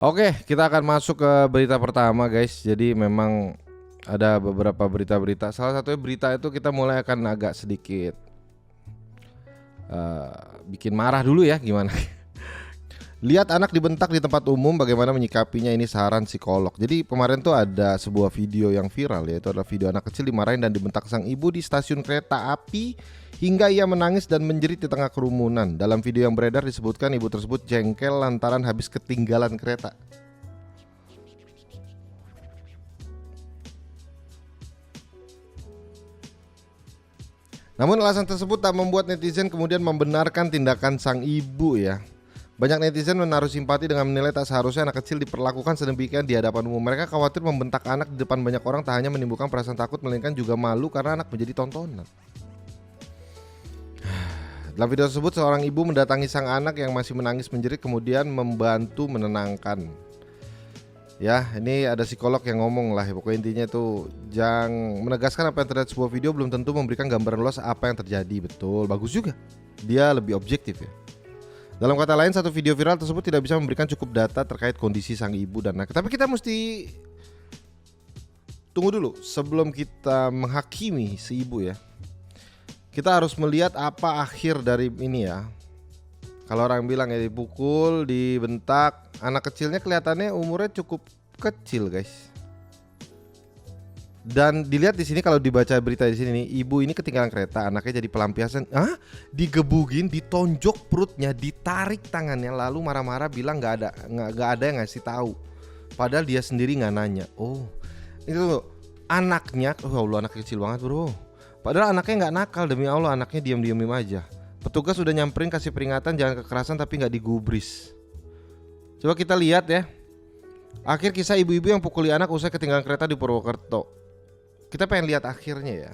Oke, kita akan masuk ke berita pertama, guys. Jadi memang ada beberapa berita-berita. Salah satunya berita itu kita mulai akan agak sedikit bikin marah dulu ya, gimana? Lihat anak dibentak di tempat umum, bagaimana menyikapinya, ini saran psikolog. Jadi kemarin tuh ada sebuah video yang viral, yaitu adalah video anak kecil dimarahin dan dibentak sang ibu di stasiun kereta api hingga ia menangis dan menjerit di tengah kerumunan. Dalam video yang beredar disebutkan ibu tersebut jengkel lantaran habis ketinggalan kereta. Namun alasan tersebut tak membuat netizen kemudian membenarkan tindakan sang ibu ya. Banyak netizen menaruh simpati dengan menilai tak seharusnya anak kecil diperlakukan sedemikian di hadapan umum. Mereka khawatir membentak anak di depan banyak orang tak hanya menimbulkan perasaan takut, melainkan juga malu karena anak menjadi tontonan. Dalam video tersebut seorang ibu mendatangi sang anak yang masih menangis menjerit kemudian membantu menenangkan. Ya, ini ada psikolog yang ngomong lah. Pokoknya intinya itu jangan menegaskan apa yang terjadi sebuah video belum tentu memberikan gambaran luas apa yang terjadi. Betul, bagus juga. Dia lebih objektif ya. Dalam kata lain, satu video viral tersebut tidak bisa memberikan cukup data terkait kondisi sang ibu dan anak. Tapi kita mesti tunggu dulu sebelum kita menghakimi si ibu ya. Kita harus melihat apa akhir dari ini ya. Kalau orang bilang ya dipukul, dibentak, anak kecilnya kelihatannya umurnya cukup kecil, guys. Dan dilihat di sini kalau dibaca berita di sini nih, ibu ini ketinggalan kereta, anaknya jadi pelampiasan. Digebugin, ditonjok perutnya, ditarik tangannya, lalu marah-marah bilang nggak ada yang ngasih tahu. Padahal dia sendiri nggak nanya. Oh, itu anaknya, oh Allah, anak kecil banget bro. Padahal anaknya nggak nakal, demi Allah anaknya diam-diamin aja. Petugas sudah nyamperin kasih peringatan jangan kekerasan tapi nggak digubris. Coba kita lihat ya. Akhir kisah ibu-ibu yang pukuli anak usai ketinggalan kereta di Purwokerto. Kita pengen lihat akhirnya ya.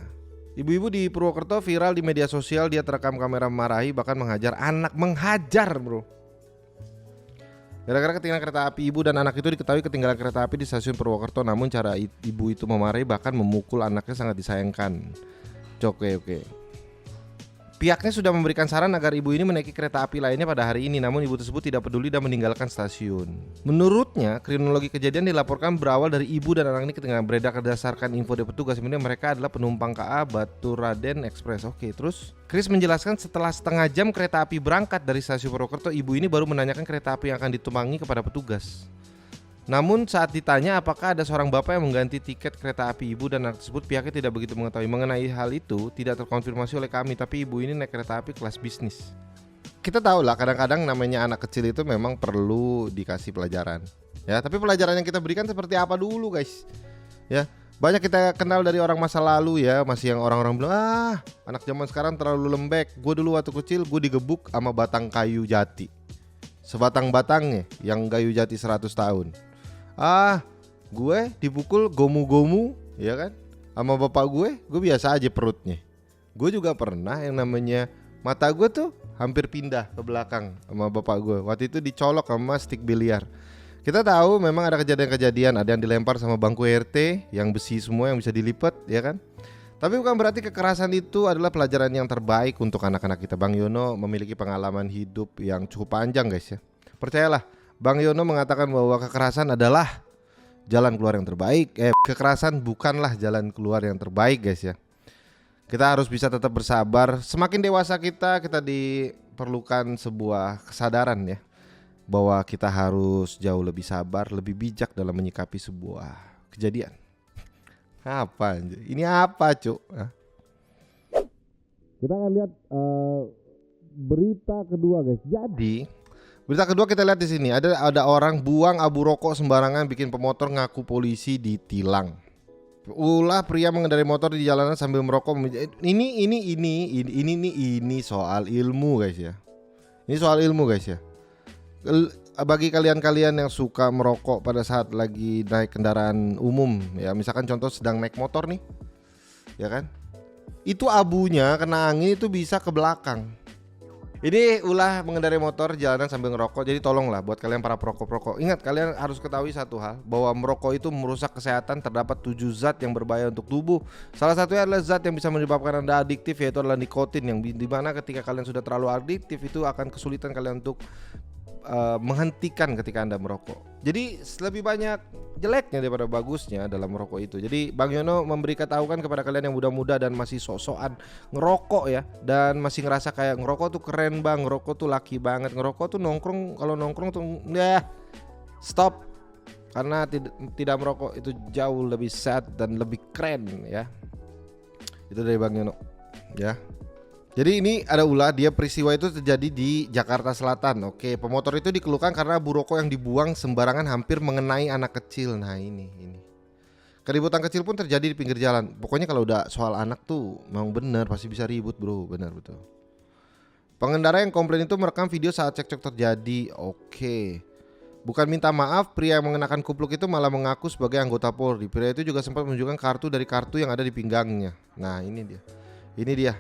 Ibu-ibu di Purwokerto viral di media sosial, dia terekam kamera memarahi bahkan menghajar anak, menghajar bro. Gara-gara ketinggalan kereta api, ibu dan anak itu diketahui ketinggalan kereta api di stasiun Purwokerto. Namun cara ibu itu memarahi bahkan memukul anaknya sangat disayangkan. Oke. Pihaknya sudah memberikan saran agar ibu ini menaiki kereta api lainnya pada hari ini, namun ibu tersebut tidak peduli dan meninggalkan stasiun. Menurutnya, kronologi kejadian dilaporkan berawal dari ibu dan anak ini ketinggalan. Beredar berdasarkan info dari petugas, sebenarnya mereka adalah penumpang KA Baturaden Express. Oke, terus Chris menjelaskan setelah setengah jam kereta api berangkat dari stasiun Purwokerto, ibu ini baru menanyakan kereta api yang akan ditumpangi kepada petugas. Namun saat ditanya apakah ada seorang bapak yang mengganti tiket kereta api ibu dan anak tersebut, pihaknya tidak begitu mengetahui. Mengenai hal itu tidak terkonfirmasi oleh kami, tapi ibu ini naik kereta api kelas bisnis. Kita tahu lah kadang-kadang namanya anak kecil itu memang perlu dikasih pelajaran. Ya, tapi pelajaran yang kita berikan seperti apa dulu guys. Ya, banyak kita kenal dari orang masa lalu ya, masih yang orang-orang bilang anak zaman sekarang terlalu lembek. Gue dulu waktu kecil gue digebuk sama batang kayu jati. Sebatang-batangnya yang kayu jati 100 tahun. Gue dipukul gomu-gomu ya kan sama bapak gue biasa aja perutnya. Gue juga pernah yang namanya mata gue tuh hampir pindah ke belakang sama bapak gue. Waktu itu dicolok sama stick biliar. Kita tahu memang ada kejadian-kejadian, ada yang dilempar sama bangku RT yang besi semua yang bisa dilipat ya kan. Tapi bukan berarti kekerasan itu adalah pelajaran yang terbaik untuk anak-anak kita. Bang Yono memiliki pengalaman hidup yang cukup panjang guys ya. Percayalah, Bang Yono mengatakan bahwa kekerasan adalah jalan keluar yang terbaik. Kekerasan bukanlah jalan keluar yang terbaik guys ya. Kita harus bisa tetap bersabar. Semakin dewasa kita diperlukan sebuah kesadaran ya, bahwa kita harus jauh lebih sabar, lebih bijak dalam menyikapi sebuah kejadian. Apa anjir? Ini apa cuk? Kita akan lihat berita kedua guys. Jadi berita kedua kita lihat di sini ada orang buang abu rokok sembarangan bikin pemotor ngaku polisi ditilang. Ulah pria mengendarai motor di jalanan sambil merokok. Ini soal ilmu guys ya. Ini soal ilmu guys ya. Bagi kalian-kalian yang suka merokok pada saat lagi naik kendaraan umum ya, misalkan contoh sedang naik motor nih, ya kan? Itu abunya kena angin itu bisa ke belakang. Ini ulah mengendarai motor jalanan sambil ngerokok. Jadi tolonglah buat kalian para perokok-perokok, ingat kalian harus ketahui satu hal, bahwa merokok itu merusak kesehatan. Terdapat 7 zat yang berbahaya untuk tubuh. Salah satunya adalah zat yang bisa menyebabkan Anda adiktif, yaitu adalah nikotin, yang dimana ketika kalian sudah terlalu adiktif itu akan kesulitan kalian untuk menghentikan ketika Anda merokok. Jadi lebih banyak jeleknya daripada bagusnya dalam merokok itu. Jadi Bang Yono memberi ketahukan kepada kalian yang muda-muda dan masih sok-sokan ngerokok ya, dan masih ngerasa kayak ngerokok tuh keren bang, ngerokok tuh laki banget, ngerokok tuh nongkrong, kalau nongkrong tuh stop. Karena tidak merokok itu jauh lebih sad dan lebih keren ya. Itu dari Bang Yono ya. Jadi ini ada ulah, dia peristiwa itu terjadi di Jakarta Selatan. Oke, pemotor itu dikeluhkan karena abu rokok yang dibuang sembarangan hampir mengenai anak kecil. Nah ini. Keributan kecil pun terjadi di pinggir jalan. Pokoknya kalau udah soal anak tuh memang bener pasti bisa ribut bro, benar betul. Pengendara yang komplain itu merekam video saat cekcok terjadi. Oke. Bukan minta maaf, pria yang mengenakan kupluk itu malah mengaku sebagai anggota Polri. Pria itu juga sempat menunjukkan kartu dari kartu yang ada di pinggangnya. Nah ini dia.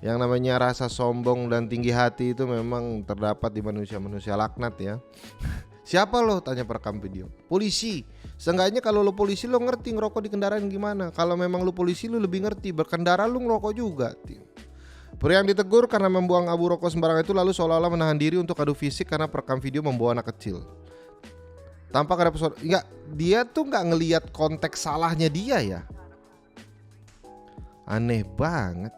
Yang namanya rasa sombong dan tinggi hati itu memang terdapat di manusia-manusia laknat ya. Siapa lo? Tanya perekam video. Polisi. Seenggaknya kalau lo polisi lo ngerti ngerokok di kendaraan gimana. Kalau memang lo polisi lo lebih ngerti berkendara lo ngerokok juga. Pria yang ditegur karena membuang abu rokok sembarangan itu lalu seolah-olah menahan diri untuk adu fisik karena perekam video membawa anak kecil. Tampak ada pesawat. Enggak, dia tuh nggak ngelihat konteks salahnya dia ya. Aneh banget.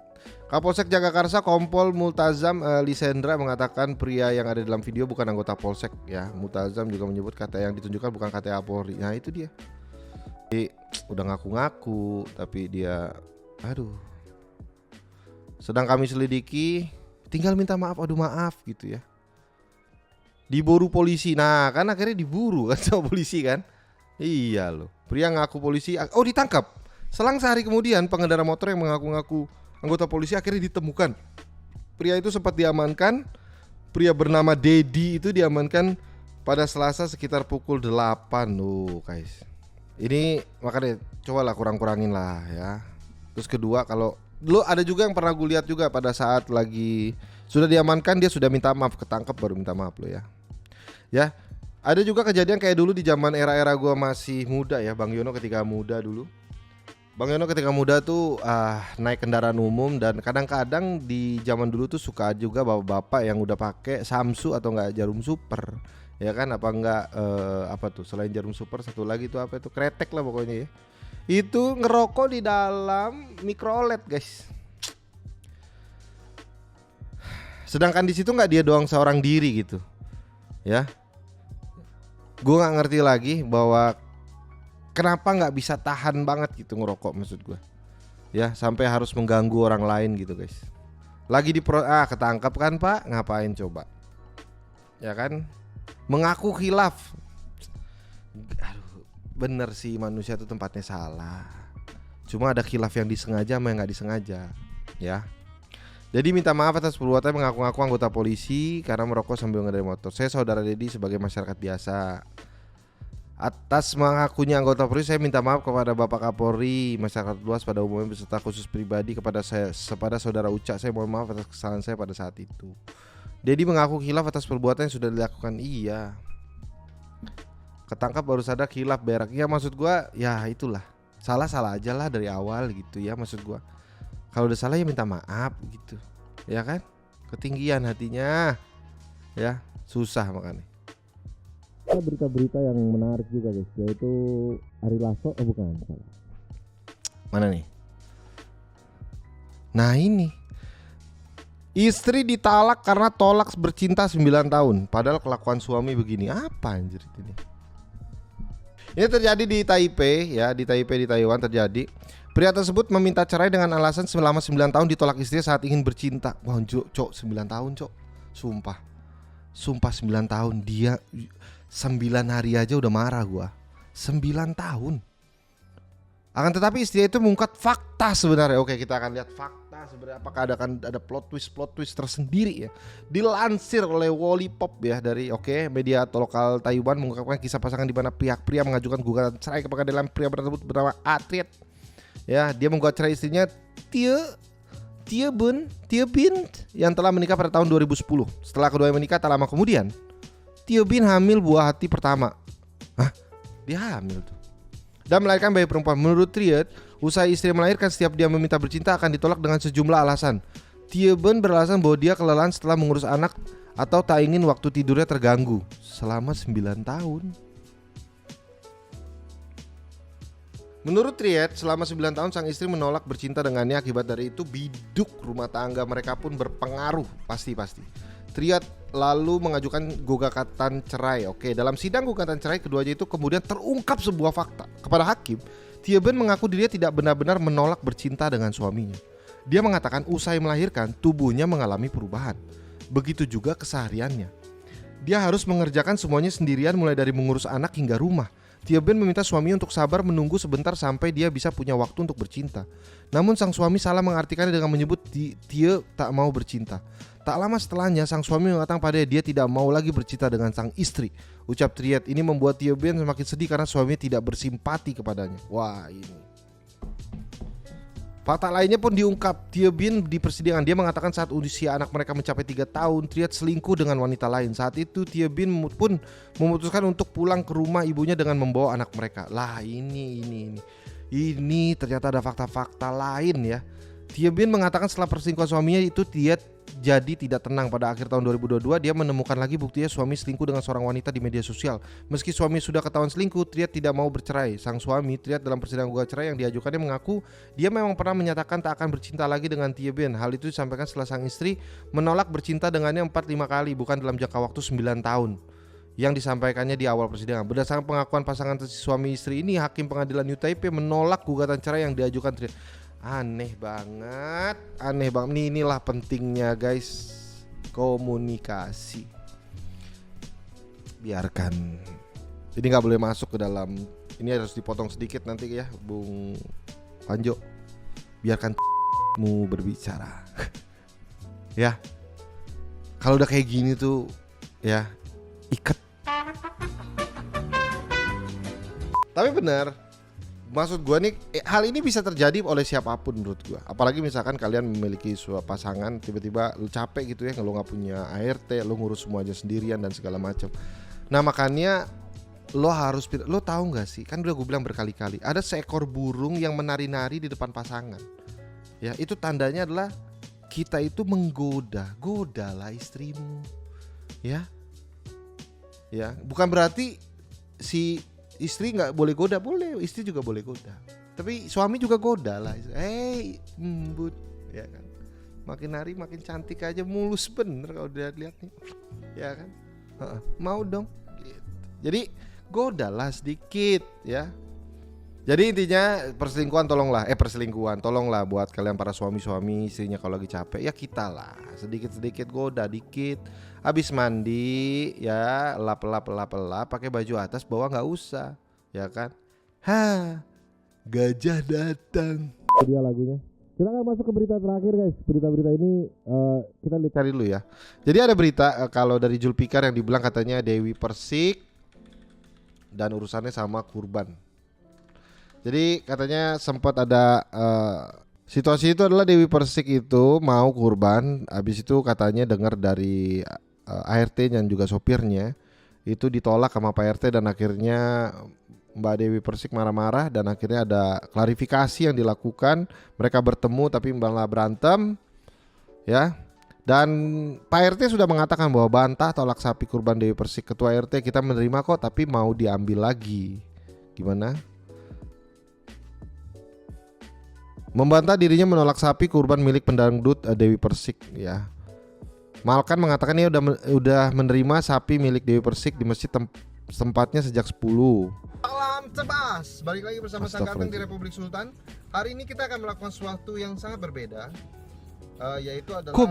Kapolsek Jagakarsa Kompol Multazam Lisendra mengatakan pria yang ada dalam video bukan anggota Polsek ya. Multazam juga menyebut kata yang ditunjukkan bukan kata Polri. Nah itu dia. Jadi udah ngaku-ngaku tapi dia sedang kami selidiki, tinggal minta maaf, aduh maaf gitu ya. Diburu polisi. Nah kan akhirnya diburu kan sama polisi kan. Iya loh. Pria ngaku polisi, ditangkap. Selang sehari kemudian pengendara motor yang mengaku-ngaku anggota polisi akhirnya ditemukan. Pria itu sempat diamankan. Pria bernama Dedi itu diamankan pada Selasa sekitar pukul 8. Guys. Ini makanya cobalah kurang-kurangin lah ya. Terus kedua, kalau dulu ada juga yang pernah gue lihat juga pada saat lagi sudah diamankan dia sudah minta maaf, ketangkep baru minta maaf lo ya. Ya, ada juga kejadian kayak dulu di zaman era-era gue masih muda ya, Bang Yono ketika muda dulu. Bang Yono ketika muda tuh naik kendaraan umum dan kadang-kadang di zaman dulu tuh suka juga bapak-bapak yang udah pakai Samsu atau enggak Jarum Super. Ya kan, apa enggak apa tuh selain Jarum Super satu lagi tuh apa itu, kretek lah pokoknya ya. Itu ngerokok di dalam mikro OLED guys. Sedangkan di situ nggak dia doang seorang diri gitu, ya. Gue nggak ngerti lagi bahwa kenapa nggak bisa tahan banget gitu ngerokok maksud gue, ya sampai harus mengganggu orang lain gitu guys. Lagi ketangkap kan pak, ngapain coba, ya kan? Mengaku khilaf. Aduh, bener sih manusia itu tempatnya salah. Cuma ada khilaf yang disengaja sama yang nggak disengaja, ya. Jadi minta maaf atas perbuatan mengaku-ngaku anggota polisi karena merokok sambil mengendarai motor. Saya saudara Dedi sebagai masyarakat biasa. Atas mengakunya anggota polisi, saya minta maaf kepada Bapak Kapolri, masyarakat luas pada umumnya beserta khusus pribadi kepada saudara Uca. Saya mohon maaf atas kesalahan saya pada saat itu. Dedi mengaku khilaf atas perbuatan yang sudah dilakukan. Iya. Ketangkap baru sadar khilaf berak. Ya maksud gua ya itulah. Salah aja lah dari awal gitu ya maksud gua. Kalau udah salah ya minta maaf gitu, ya kan? Ketinggian hatinya, ya susah makanya. Ada berita-berita yang menarik juga guys, yaitu Ari Lasso, bukan salah. Mana nih? Nah ini, istri ditalak karena tolak bercinta 9 tahun, padahal kelakuan suami begini. Apa anjir ini? Ini terjadi di Taipei ya, di Taiwan terjadi. Pria tersebut meminta cerai dengan alasan selama 9 tahun ditolak istrinya saat ingin bercinta. Wah, cok 9 tahun, cok. Sumpah 9 tahun. Dia 9 hari aja udah marah gua. 9 tahun. Akan tetapi istrinya itu mengungkap fakta sebenarnya. Oke, kita akan lihat fakta sebenarnya apakah ada plot twist tersendiri ya. Dilansir oleh Wallipop ya dari media lokal Taiwan mengungkapkan kisah pasangan di mana pihak pria mengajukan gugatan cerai ke pengadilan. Pria tersebut bernama Atrit. Ya, dia menggugat cerai istrinya Tia Bin yang telah menikah pada tahun 2010. Setelah keduanya menikah tak lama kemudian, Tia Bin hamil buah hati pertama. Hah? Dia hamil tuh. Dan melahirkan bayi perempuan. Menurut Triad, usai istri melahirkan, setiap dia meminta bercinta akan ditolak dengan sejumlah alasan. Tia Bin beralasan bahwa dia kelelahan setelah mengurus anak atau tak ingin waktu tidurnya terganggu selama 9 tahun. Menurut Triet, selama 9 tahun sang istri menolak bercinta dengannya. Akibat dari itu biduk rumah tangga mereka pun berpengaruh. Pasti. Triet lalu mengajukan gugatan cerai. Oke, dalam sidang gugatan cerai keduanya itu kemudian terungkap sebuah fakta. Kepada hakim, Thie Been mengaku dirinya tidak benar-benar menolak bercinta dengan suaminya. Dia mengatakan usai melahirkan tubuhnya mengalami perubahan. Begitu juga kesehariannya. Dia harus mengerjakan semuanya sendirian, mulai dari mengurus anak hingga rumah. Thie Been meminta suaminya untuk sabar menunggu sebentar sampai dia bisa punya waktu untuk bercinta. Namun sang suami salah mengartikannya dengan menyebut Thie tak mau bercinta. Tak lama setelahnya sang suami mengatakan pada dia tidak mau lagi bercinta dengan sang istri. Ucap Triet ini membuat Thie Been semakin sedih karena suaminya tidak bersimpati kepadanya. Wah, ini fakta lainnya pun diungkap Thie Been di persidangan. Dia mengatakan saat usia anak mereka mencapai 3 tahun, Triet selingkuh dengan wanita lain. Saat itu Thie Been pun memutuskan untuk pulang ke rumah ibunya dengan membawa anak mereka. Lah ini ternyata ada fakta-fakta lain ya. Thie Been mengatakan setelah perselingkuhan suaminya itu Triet jadi tidak tenang. Pada akhir tahun 2022 dia menemukan lagi buktinya suami selingkuh dengan seorang wanita di media sosial. Meski suami sudah ketahuan selingkuh, Triet tidak mau bercerai. Sang suami Triet dalam persidangan gugatan cerai yang diajukannya mengaku dia memang pernah menyatakan tak akan bercinta lagi dengan Thie Been. Hal itu disampaikan setelah sang istri menolak bercinta dengannya 4-5 kali, bukan dalam jangka waktu 9 tahun yang disampaikannya di awal persidangan. Berdasarkan pengakuan pasangan suami istri ini, hakim pengadilan New Taipei menolak gugatan cerai yang diajukan Triet. Aneh banget. Inilah pentingnya guys, komunikasi. Biarkan ini nggak boleh masuk ke dalam. Ini harus dipotong sedikit nanti ya, Bung Panjo. Biarkan mu berbicara. Ya, kalau udah kayak gini tuh ya ikat. Tapi benar, maksud gue nih, hal ini bisa terjadi oleh siapapun menurut gue. Apalagi misalkan kalian memiliki suatu pasangan, tiba-tiba lu capek gitu ya, lu gak punya ART, lu ngurus semuanya sendirian dan segala macam. Nah makanya lo harus, lo tahu gak sih, kan udah gue bilang berkali-kali, ada seekor burung yang menari-nari di depan pasangan. Ya itu tandanya adalah kita itu godalah istrimu. Ya bukan berarti si istri nggak boleh goda, boleh, istri juga boleh goda. Tapi suami juga goda lah. Embut, ya kan. Makin hari makin cantik aja, mulus bener kalau dilihat nih, ya kan. Mau dong. Gitu. Jadi godalah sedikit, ya. Jadi intinya perselingkuhan tolonglah buat kalian para suami-suami istrinya kalau lagi capek ya kita lah sedikit-sedikit goda dikit. Habis mandi ya lap pakai baju atas, bawah nggak usah, ya kan. Gajah datang. Dia lagunya. Kita akan masuk ke berita terakhir guys. Berita-berita ini kita lihat cari dulu ya. Jadi ada berita kalau dari Julpikar yang dibilang katanya Dewi Persik dan urusannya sama kurban. Jadi katanya sempat ada situasi itu adalah Dewi Persik itu mau kurban, habis itu katanya dengar dari ART dan juga sopirnya itu ditolak sama Pak RT dan akhirnya Mbak Dewi Persik marah-marah dan akhirnya ada klarifikasi yang dilakukan. Mereka bertemu tapi malah berantem, ya. Dan Pak RT sudah mengatakan bahwa bantah tolak sapi kurban Dewi Persik. Ketua RT kita menerima kok tapi mau diambil lagi. Gimana? Membantah dirinya menolak sapi kurban milik pendangdut Dewi Persik ya. Malkan mengatakan ia udah menerima sapi milik Dewi Persik di masjid tempatnya sejak 10. Salam Cebas, balik lagi bersama Sang Ganteng di Republik Sultan. Hari ini kita akan melakukan sesuatu yang sangat berbeda, yaitu adalah Kok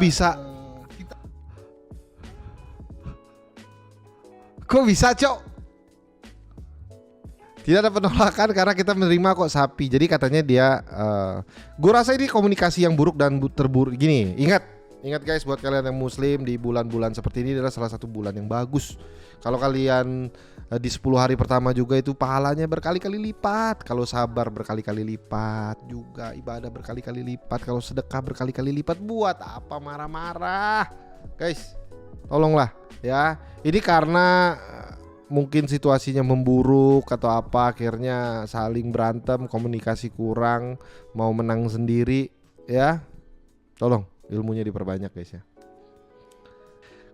bisa Cok? Tidak ada penolakan karena kita menerima kok sapi. Jadi katanya dia gue rasa ini komunikasi yang buruk dan terburuk. Gini, ingat guys, buat kalian yang muslim, di bulan-bulan seperti ini adalah salah satu bulan yang bagus. Kalau kalian di 10 hari pertama juga itu pahalanya berkali-kali lipat. Kalau sabar berkali-kali lipat juga, ibadah berkali-kali lipat. Kalau sedekah berkali-kali lipat. Buat apa marah-marah guys, tolonglah ya. Ini karena mungkin situasinya memburuk atau apa, akhirnya saling berantem, komunikasi kurang, mau menang sendiri ya. Tolong ilmunya diperbanyak guys ya.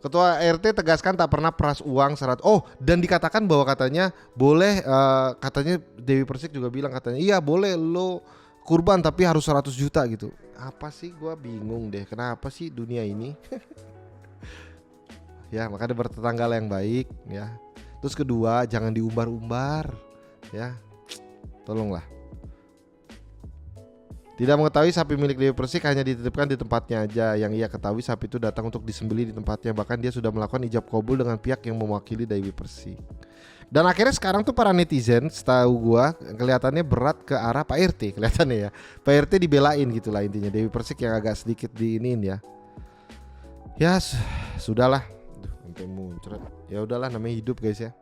Ketua RT tegaskan tak pernah peras uang dan dikatakan bahwa katanya boleh katanya Dewi Persik juga bilang katanya iya boleh lo kurban tapi harus 100 juta gitu. Apa sih, gua bingung deh kenapa sih dunia ini. Ya makanya bertetanggalah yang baik ya. Terus kedua, jangan diumbar-umbar ya. Tolonglah. Tidak mengetahui sapi milik Dewi Persik, hanya dititipkan di tempatnya aja. Yang ia ketahui sapi itu datang untuk disembelih di tempatnya. Bahkan dia sudah melakukan ijab kabul dengan pihak yang mewakili Dewi Persik. Dan akhirnya sekarang tuh para netizen, setahu gua kelihatannya berat ke arah Pak RT kelihatannya ya. Pak RT dibelain gitulah intinya. Dewi Persik yang agak sedikit diinin ya. Ya sudahlah. Aduh, sampai muncrat. Ya udahlah, namanya hidup guys ya.